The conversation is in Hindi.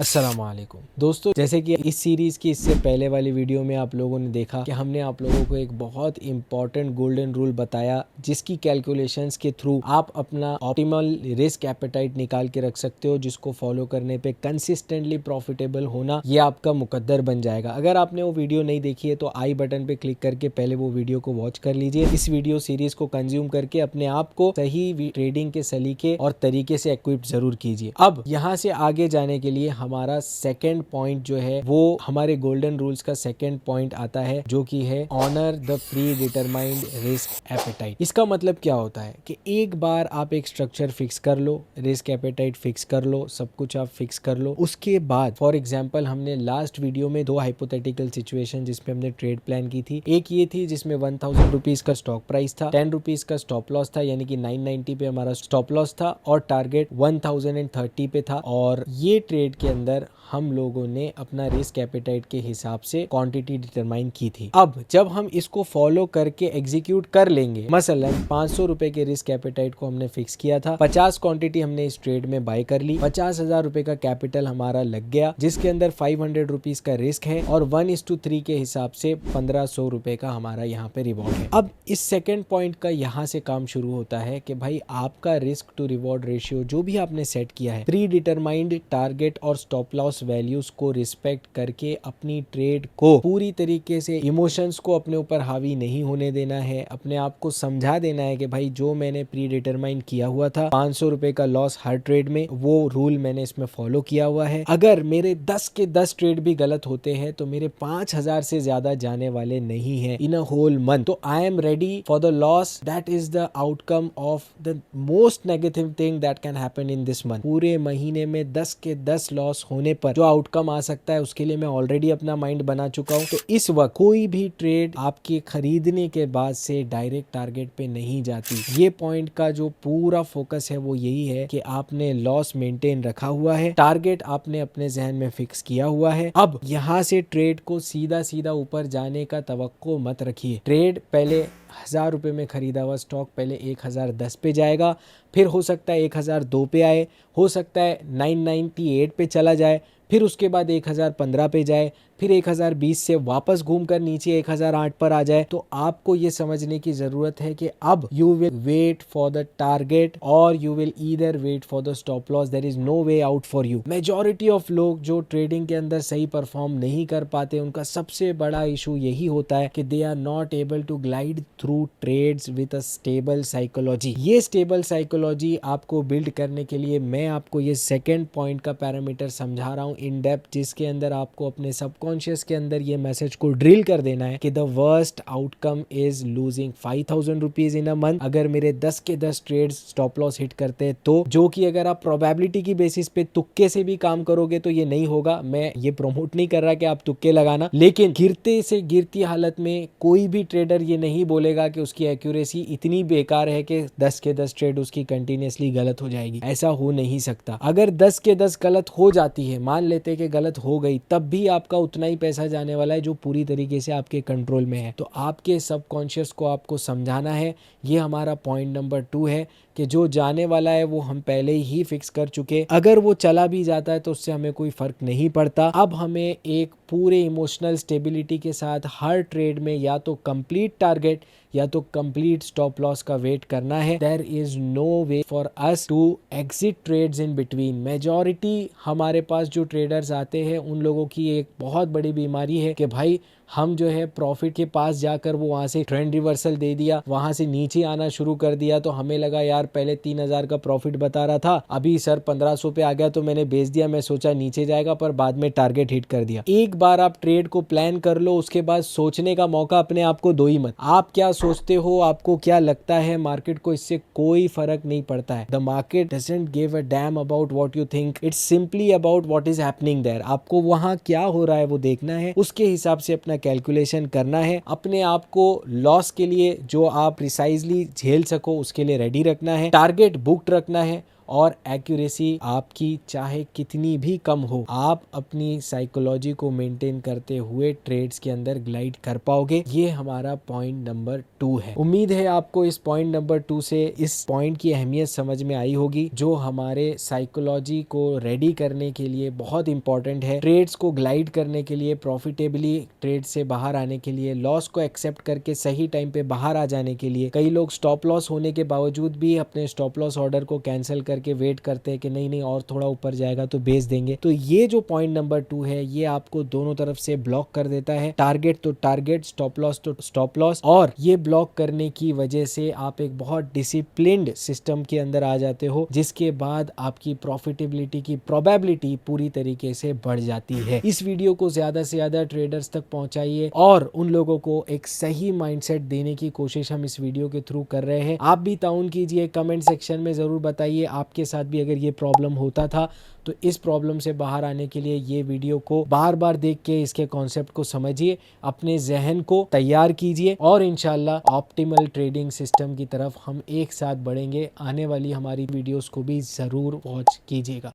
अस्सलामुअलैकुम दोस्तों, जैसे कि इस सीरीज़ की इससे पहले वाली वीडियो में आप लोगों ने देखा कि हमने आप लोगों को एक बहुत इंपॉर्टेंट गोल्डन रूल बताया जिसकी कैलकुलेशंस के थ्रू आप अपना ऑप्टिमल रिस्क एपेटाइट निकाल के रख सकते हो, जिसको फॉलो करने पे कंसिस्टेंटली प्रॉफिटेबल होना ये आपका मुकद्दर बन जाएगा। अगर आपने वो वीडियो नहीं देखी है तो आई बटन पे क्लिक करके पहले वो वीडियो को वॉच कर लीजिए। इस वीडियो सीरीज को कंज्यूम करके अपने आप को सही ट्रेडिंग के सलीके और तरीके से इक्विप जरूर कीजिए। अब यहाँ से आगे जाने के लिए हमारा सेकंड पॉइंट जो है वो हमारे गोल्डन रूल्स का सेकंड पॉइंट आता है, जो कि है honour the predetermined risk appetite. इसका मतलब क्या होता है कि एक बार आप एक स्ट्रक्चर फिक्स कर लो, रिस्क एपेटाइट फिक्स कर लो, सब कुछ आप फिक्स कर लो। उसके बाद फॉर एग्जांपल हमने लास्ट वीडियो में दो हाइपोथेटिकल सिचुएशन जिसमें हमने ट्रेड प्लान की थी। एक ये थी जिसमें 1000 रुपीज का स्टॉक प्राइस था, 10 रुपीज का स्टॉप लॉस था, यानी कि 990 पे हमारा स्टॉप लॉस था और टारगेट 1030 पे था। और ये ट्रेड के अंदर हम लोगों ने अपना रिस्क एपेटाइट के हिसाब से क्वांटिटी डिटरमाइन की थी। अब जब हम इसको फॉलो करके एग्जीक्यूट कर लेंगे, मसलन 500 रुपए के रिस्क एपेटाइट को हमने फिक्स किया था, 50 क्वांटिटी हमने इस ट्रेड में बाय कर ली, 50,000 रुपए का कैपिटल हमारा लग गया, जिसके अंदर 500 रुपीज का रिस्क है और 1:3 के हिसाब से 1500 रुपए का हमारा यहाँ पे रिवॉर्ड है। अब इस सेकेंड पॉइंट का यहाँ से काम शुरू होता है कि भाई आपका रिस्क टू रिवॉर्ड रेशियो जो भी आपने सेट किया है, प्री डिटरमाइंड टारगेट और स्टॉप लॉस वैल्यूज को रिस्पेक्ट करके अपनी ट्रेड को पूरी तरीके से इमोशंस को अपने ऊपर हावी नहीं होने देना है। अपने आप को समझा देना है कि भाई जो मैंने प्री डिटरमाइन किया हुआ था 500 रुपए का लॉस हर ट्रेड में, वो रूल मैंने इसमें फॉलो किया हुआ है। अगर मेरे 10 के 10 ट्रेड भी गलत होते हैं तो मेरे 5000 से ज्यादा जाने वाले नहीं है इन अ होल मंथ। तो I am ready for the loss that is the outcome of the most negative thing that can happen in this month. पूरे महीने में 10 के 10 लॉस होने पर जो आउटकम आ सकता है उसके लिए मैं ऑलरेडी अपना माइंड बना चुका हूं। तो इस वक्त कोई भी ट्रेड आपके खरीदने के बाद से डायरेक्ट टारगेट पे नहीं जाती। ये पॉइंट का जो पूरा फोकस है वो यही है कि आपने लॉस मेंटेन रखा हुआ है, टारगेट आपने अपने जहन में फिक्स किया हुआ है। अब यहाँ से ट्रेड को सीधा सीधा ऊपर जाने का तवक्को मत रखिए। ट्रेड पहले 1000 रुपए में खरीदा हुआ स्टॉक पहले 1010 पे जाएगा, फिर हो सकता है 1002 पे आए, हो सकता है 998 पे चला जाए, फिर उसके बाद 1015 पे जाए, फिर 1020 से वापस घूमकर नीचे 1008 पर आ जाए। तो आपको ये समझने की जरूरत है कि अब you will wait for the target और you will either wait for the stop loss. There is no way out for you. Majority of लोग जो ट्रेडिंग के अंदर सही परफॉर्म नहीं कर पाते, उनका सबसे बड़ा इशू यही होता है कि they are not able to glide through trades with a stable psychology. ये स्टेबल साइकोलॉजी आपको बिल्ड करने के लिए मैं आपको ये सेकेंड पॉइंट का पैरामीटर समझा रहा हूँ इन डेप्थ, जिसके अंदर आपको अपने सबकॉन्शियस के अंदर ये मैसेज को ड्रिल कर देना है कि the worst outcome is losing 5000 rupees in a month. अगर मेरे 10 के 10 ट्रेड्स स्टॉप लॉस हिट करते हैं तो, जो कि अगर आप प्रोबेबिलिटी की बेसिस पे तुक्के से भी काम करोगे तो ये नहीं होगा। मैं ये प्रमोट नहीं कर रहा कि आप तुक्के लगाना, लेकिन गिरते से गिरती हालत में कोई भी ट्रेडर ये नहीं बोलेगा कि उसकी एक्यूरेसी इतनी बेकार है कि 10 के 10 ट्रेड उसकी कंटिन्यूसली गलत हो जाएगी। ऐसा हो नहीं सकता। अगर 10 के 10 गलत हो जाती है, मान लेते कि गलत हो गई, तब भी आपका उतना ही पैसा जाने वाला है जो पूरी तरीके से आपके कंट्रोल में है। तो आपके सबकॉन्शियस को आपको समझाना है। ये हमारा पॉइंट नंबर 2 है कि जो जाने वाला है वो हम पहले ही फिक्स कर चुके। अगर वो चला भी जाता है तो उससे हमें कोई फर्क नहीं पड़ता। अब हमें एक पूरे इमोशनल स्टेबिलिटी के साथ हर ट्रेड में या तो कंप्लीट टारगेट या तो कंप्लीट स्टॉप लॉस का वेट करना है। There is no way for us to exit trades in between. Majority हमारे पास जो ट्रेडर्स आते हैं उन लोगों की एक बहुत बड़ी बीमारी है कि भाई हम जो है प्रॉफिट के पास जाकर वो वहां से ट्रेंड रिवर्सल दे दिया, वहां से नीचे आना शुरू कर दिया, तो हमें लगा यार पहले 3000 का प्रॉफिट बता रहा था, अभी सर 1500 पे आ गया तो मैंने बेच दिया, मैं सोचा नीचे जाएगा पर बाद में टारगेट हिट कर दिया। एक बार आप ट्रेड को प्लान कर लो, उसके बाद सोचने का मौका अपने आप को दो ही मत। आप क्या सोचते हो, आपको क्या लगता है, मार्केट को इससे कोई फर्क नहीं पड़ता है। The market doesn't give a damn about what you think, it's simply about what is happening there. आपको वहां क्या हो रहा है वो देखना है, उसके हिसाब से अपना कैलकुलेशन करना है। अपने आप को लॉस के लिए जो आप प्रिसाइजली झेल सको उसके लिए रेडी रखना है, टारगेट बुक्ड रखना है और एक्यूरेसी आपकी चाहे कितनी भी कम हो, आप अपनी साइकोलॉजी को मेंटेन करते हुए ट्रेड्स के अंदर ग्लाइड कर पाओगे। ये हमारा पॉइंट नंबर 2 है। उम्मीद है आपको इस पॉइंट नंबर 2 से इस पॉइंट की अहमियत समझ में आई होगी, जो हमारे साइकोलॉजी को रेडी करने के लिए बहुत इंपॉर्टेंट है। ट्रेड्स को ग्लाइड करने के लिए, प्रॉफिटेबली ट्रेड से बाहर आने के लिए, लॉस को एक्सेप्ट करके सही टाइम पे बाहर आ जाने के लिए। कई लोग स्टॉप लॉस होने के बावजूद भी अपने स्टॉप लॉस ऑर्डर को कैंसिल करके वेट करते हैं कि नहीं नहीं और थोड़ा ऊपर जाएगा तो बेच देंगे। तो ये जो पॉइंट नंबर 2 है, ये आपको दोनों तरफ से ब्लॉक कर देता है। टारगेट तो टारगेट, स्टॉप लॉस तो स्टॉप लॉस, और ये ब्लॉक करने की वजह से आप एक बहुत डिसिप्लिन्ड सिस्टम के अंदर आ जाते हो, जिसके बाद आपकी प्रॉफिटेबिलिटी की प्रोबेबिलिटी पूरी तरीके से बढ़ जाती है। इस वीडियो को ज्यादा से ज्यादा ट्रेडर्स तक पहुंचाइए और उन लोगों को एक सही माइंडसेट देने की कोशिश हम इस वीडियो के थ्रू कर रहे हैं। आप भी ताउन कीजिए, कमेंट सेक्शन में जरूर बताइए आपके साथ भी अगर ये प्रॉब्लम होता था। तो इस प्रॉब्लम से बाहर आने के लिए ये वीडियो को बार बार देख के इसके कॉन्सेप्ट को समझिए, अपने जहन को तैयार कीजिए और इंशाल्लाह ऑप्टिमल ट्रेडिंग सिस्टम की तरफ हम एक साथ बढ़ेंगे। आने वाली हमारी वीडियोस को भी जरूर वॉच कीजिएगा।